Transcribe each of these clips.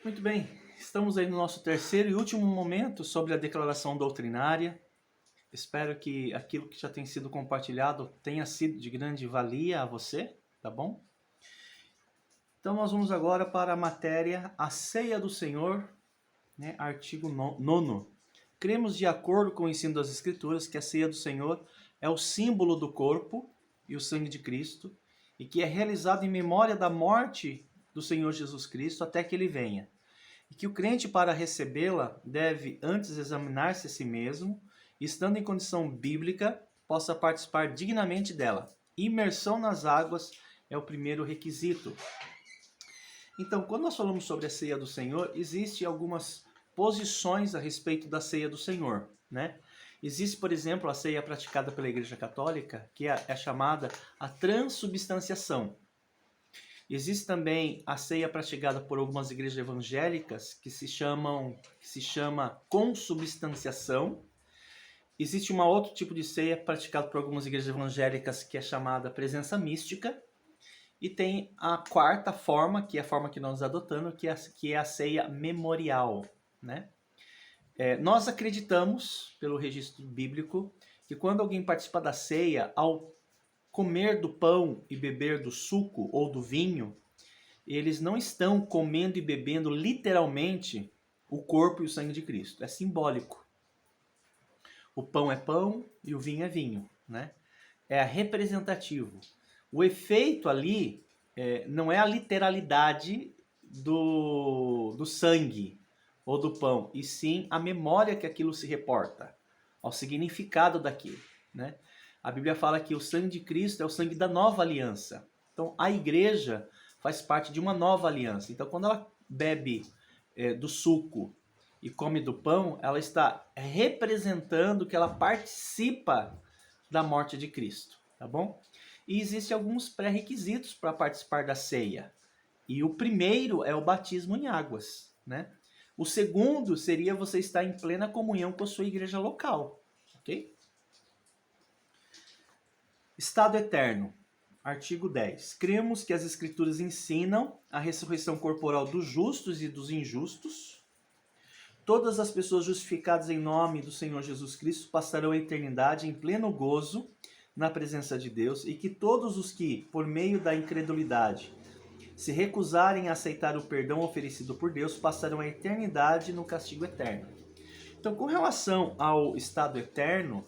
Muito bem, estamos aí no nosso terceiro e último momento sobre a declaração doutrinária. Espero que aquilo que já tem sido compartilhado tenha sido de grande valia a você, tá bom? Então nós vamos agora para a matéria A Ceia do Senhor, artigo 9º. Cremos de acordo com o ensino das Escrituras que a ceia do Senhor é o símbolo do corpo e o sangue de Cristo e que é realizado em memória da morte do Senhor Jesus Cristo até que ele venha. E que o crente, para recebê-la, deve antes examinar-se a si mesmo, e, estando em condição bíblica, possa participar dignamente dela. Imersão nas águas é o primeiro requisito. Então, quando nós falamos sobre a ceia do Senhor, existem algumas posições a respeito da ceia do Senhor, né? Existe, por exemplo, a ceia praticada pela Igreja Católica, que é chamada a transubstanciação. Existe também a ceia praticada por algumas igrejas evangélicas que se chama consubstanciação. Existe um outro tipo de ceia praticada por algumas igrejas evangélicas que é chamada presença mística. E tem a quarta forma, que é a forma que nós adotamos, que é a ceia memorial, né? Nós acreditamos, pelo registro bíblico, que quando alguém participa da ceia, ao comer do pão e beber do suco ou do vinho, eles não estão comendo e bebendo literalmente o corpo e o sangue de Cristo. É simbólico. O pão é pão e o vinho é vinho, né? É representativo. O efeito ali não é a literalidade do sangue ou do pão, e sim a memória que aquilo se reporta, ao significado daquilo, né? A Bíblia fala que o sangue de Cristo é o sangue da nova aliança. Então, a igreja faz parte de uma nova aliança. Então, quando ela bebe do suco e come do pão, ela está representando que ela participa da morte de Cristo, tá bom? E existem alguns pré-requisitos para participar da ceia. E o primeiro é o batismo em águas, né? O segundo seria você estar em plena comunhão com a sua igreja local, ok? Estado eterno. Artigo 10. Cremos que as Escrituras ensinam a ressurreição corporal dos justos e dos injustos. Todas as pessoas justificadas em nome do Senhor Jesus Cristo passarão a eternidade em pleno gozo na presença de Deus, e que todos os que, por meio da incredulidade, se recusarem a aceitar o perdão oferecido por Deus, passarão a eternidade no castigo eterno. Então, com relação ao estado eterno,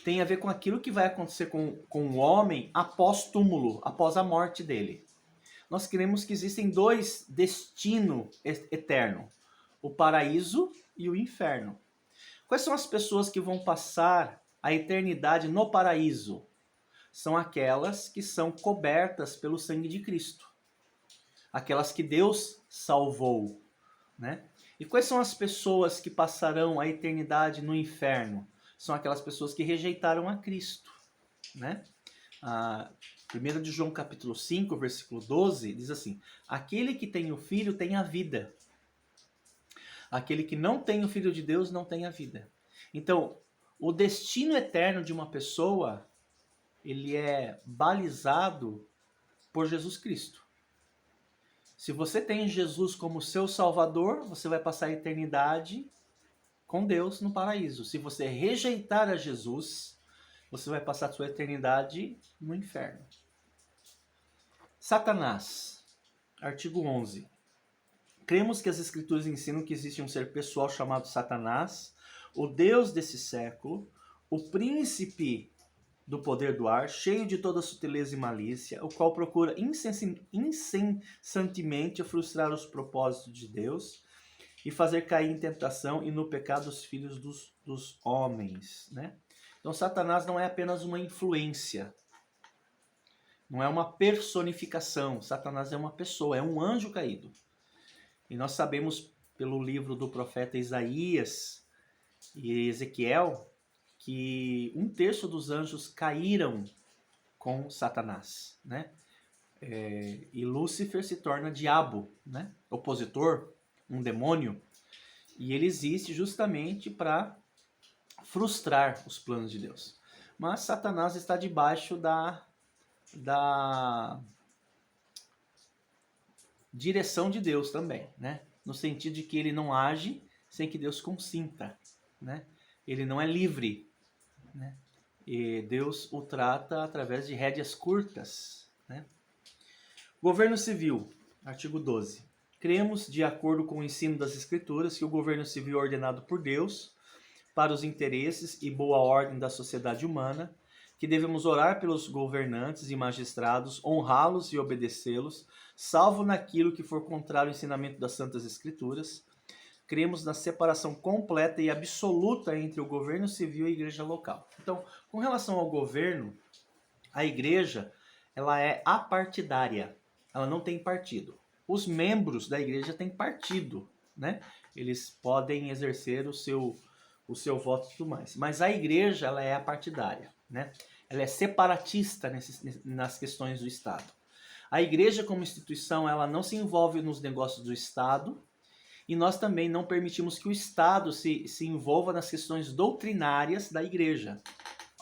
tem a ver com aquilo que vai acontecer com o homem após túmulo, após a morte dele. Nós cremos que existem dois destinos eternos: o paraíso e o inferno. Quais são as pessoas que vão passar a eternidade no paraíso? São aquelas que são cobertas pelo sangue de Cristo. Aquelas que Deus salvou, né? E quais são as pessoas que passarão a eternidade no inferno? São aquelas pessoas que rejeitaram a Cristo, né? 1 de João capítulo 5, versículo 12, diz assim: aquele que tem o Filho tem a vida. Aquele que não tem o Filho de Deus não tem a vida. Então, o destino eterno de uma pessoa, ele é balizado por Jesus Cristo. Se você tem Jesus como seu Salvador, você vai passar a eternidade com Deus no paraíso. Se você rejeitar a Jesus, você vai passar a sua eternidade no inferno. Satanás, artigo 11. Cremos que as Escrituras ensinam que existe um ser pessoal chamado Satanás, o Deus desse século, o príncipe do poder do ar, cheio de toda sutileza e malícia, o qual procura incessantemente frustrar os propósitos de Deus e fazer cair em tentação e no pecado os filhos dos homens, né? Então, Satanás não é apenas uma influência, não é uma personificação. Satanás é uma pessoa, é um anjo caído. E nós sabemos pelo livro do profeta Isaías e Ezequiel que 1/3 dos anjos caíram com Satanás, né? E Lúcifer se torna diabo, né? Opositor, um demônio. E ele existe justamente para frustrar os planos de Deus. Mas Satanás está debaixo direção de Deus também, né? No sentido de que ele não age sem que Deus consinta, né? Ele não é livre, né? E Deus o trata através de rédeas curtas, né? Governo civil, artigo 12. Cremos, de acordo com o ensino das Escrituras, que o governo civil é ordenado por Deus para os interesses e boa ordem da sociedade humana, que devemos orar pelos governantes e magistrados, honrá-los e obedecê-los, salvo naquilo que for contrário ao ensinamento das Santas Escrituras. Cremos na separação completa e absoluta entre o governo civil e a igreja local. Então, com relação ao governo, a igreja ela é apartidária, ela não tem partido. Os membros da igreja têm partido, né? Eles podem exercer o seu voto e tudo mais. Mas a igreja ela é apartidária, né? Ela é separatista nas questões do Estado. A igreja como instituição ela não se envolve nos negócios do Estado e nós também não permitimos que o Estado se envolva nas questões doutrinárias da igreja,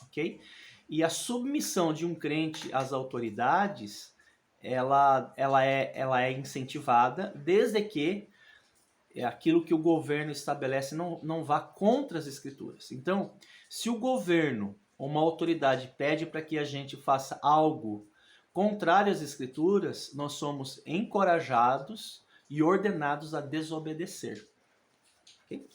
ok? E a submissão de um crente às autoridades, ela é incentivada desde que aquilo que o governo estabelece não vá contra as escrituras. Então, se o governo ou uma autoridade pede para que a gente faça algo contrário às escrituras, nós somos encorajados e ordenados a desobedecer. Okay?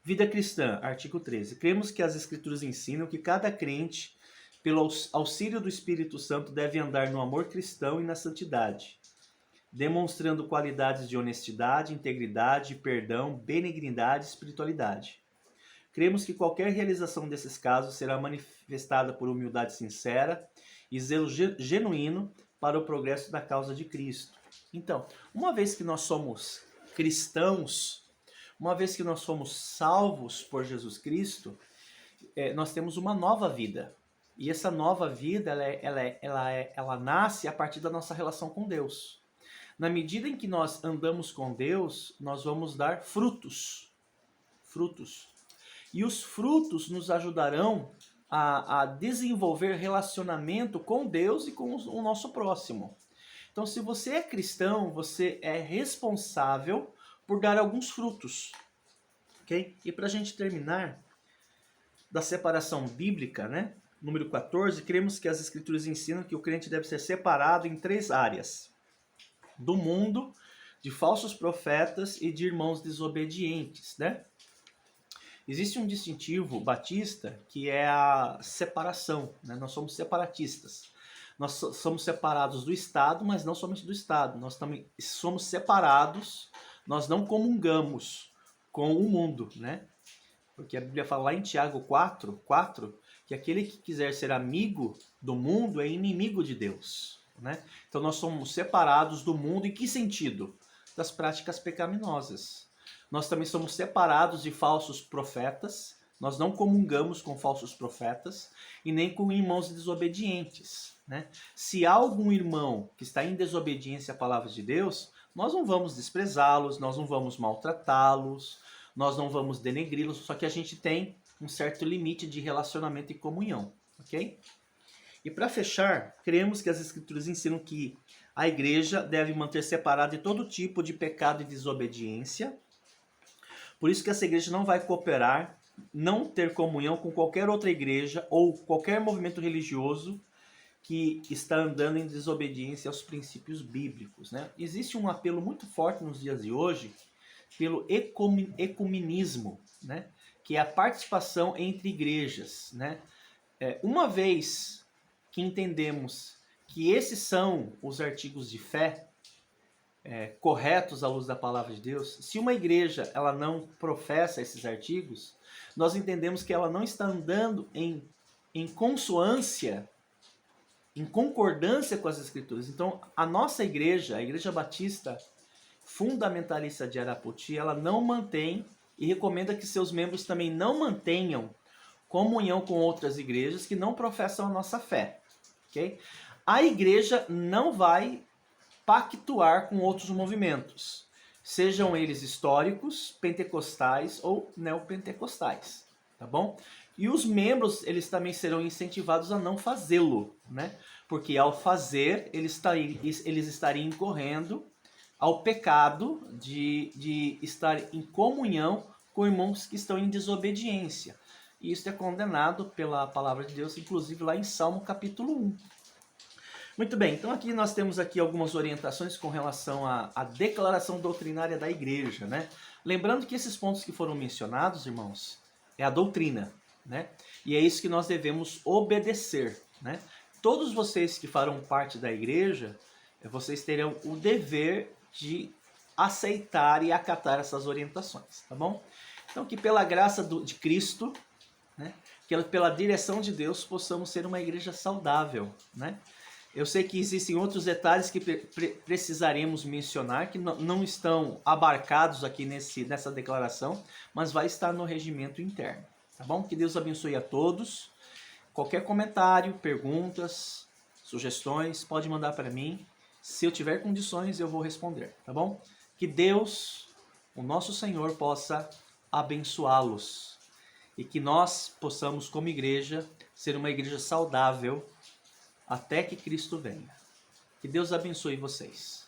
Vida cristã, artigo 13. Cremos que as escrituras ensinam que cada crente, pelo auxílio do Espírito Santo, deve andar no amor cristão e na santidade, demonstrando qualidades de honestidade, integridade, perdão, benignidade e espiritualidade. Cremos que qualquer realização desses casos será manifestada por humildade sincera e zelo genuíno para o progresso da causa de Cristo. Então, uma vez que nós somos cristãos, uma vez que nós somos salvos por Jesus Cristo, nós temos uma nova vida. E essa nova vida, ela nasce a partir da nossa relação com Deus. Na medida em que nós andamos com Deus, nós vamos dar frutos. Frutos. E os frutos nos ajudarão a desenvolver relacionamento com Deus e com o nosso próximo. Então, se você é cristão, você é responsável por dar alguns frutos. Okay? E para a gente terminar, da separação bíblica, né? Número 14, cremos que as escrituras ensinam que o crente deve ser separado em 3 áreas: do mundo, de falsos profetas e de irmãos desobedientes, né? Existe um distintivo batista que é a separação, né? Nós somos separatistas. Nós somos separados do Estado, mas não somente do Estado. Nós também somos separados, nós não comungamos com o mundo, né? Porque a Bíblia fala lá em Tiago 4, que aquele que quiser ser amigo do mundo é inimigo de Deus, né? Então nós somos separados do mundo em que sentido? Das práticas pecaminosas. Nós também somos separados de falsos profetas, nós não comungamos com falsos profetas e nem com irmãos desobedientes, né? Se há algum irmão que está em desobediência à palavra de Deus, nós não vamos desprezá-los, nós não vamos maltratá-los, nós não vamos denegri-los, só que a gente tem um certo limite de relacionamento e comunhão, ok? E para fechar, cremos que as escrituras ensinam que a igreja deve manter separada de todo tipo de pecado e desobediência. Por isso que essa igreja não vai cooperar, não ter comunhão com qualquer outra igreja ou qualquer movimento religioso que está andando em desobediência aos princípios bíblicos, né? Existe um apelo muito forte nos dias de hoje pelo ecumenismo, né? Que é a participação entre igrejas, né? Uma vez que entendemos que esses são os artigos de fé corretos à luz da palavra de Deus, se uma igreja ela não professa esses artigos, nós entendemos que ela não está andando em consonância, em concordância com as escrituras. Então, a nossa igreja, a Igreja Batista Fundamentalista de Arapoti, ela não mantém e recomenda que seus membros também não mantenham comunhão com outras igrejas que não professam a nossa fé. Okay? A igreja não vai pactuar com outros movimentos, sejam eles históricos, pentecostais ou neopentecostais, tá bom? E os membros, eles também serão incentivados a não fazê-lo, né? Porque ao fazer, eles estariam incorrendo ao pecado de estar em comunhão com irmãos que estão em desobediência. E isso é condenado pela palavra de Deus, inclusive lá em Salmo capítulo 1. Muito bem, então aqui nós temos aqui algumas orientações com relação à declaração doutrinária da igreja, né? Lembrando que esses pontos que foram mencionados, irmãos, é a doutrina, né? E é isso que nós devemos obedecer, né? Todos vocês que farão parte da igreja, vocês terão o dever de aceitar e acatar essas orientações, tá bom? Então que pela graça de Cristo, né, que pela direção de Deus possamos ser uma igreja saudável, né? Eu sei que existem outros detalhes que precisaremos mencionar que não estão abarcados aqui nessa declaração, mas vai estar no regimento interno, tá bom? Que Deus abençoe a todos. Qualquer comentário, perguntas, sugestões, pode mandar para mim. Se eu tiver condições, eu vou responder, tá bom? Que Deus, o nosso Senhor, possa abençoá-los e que nós possamos, como igreja, ser uma igreja saudável até que Cristo venha. Que Deus abençoe vocês.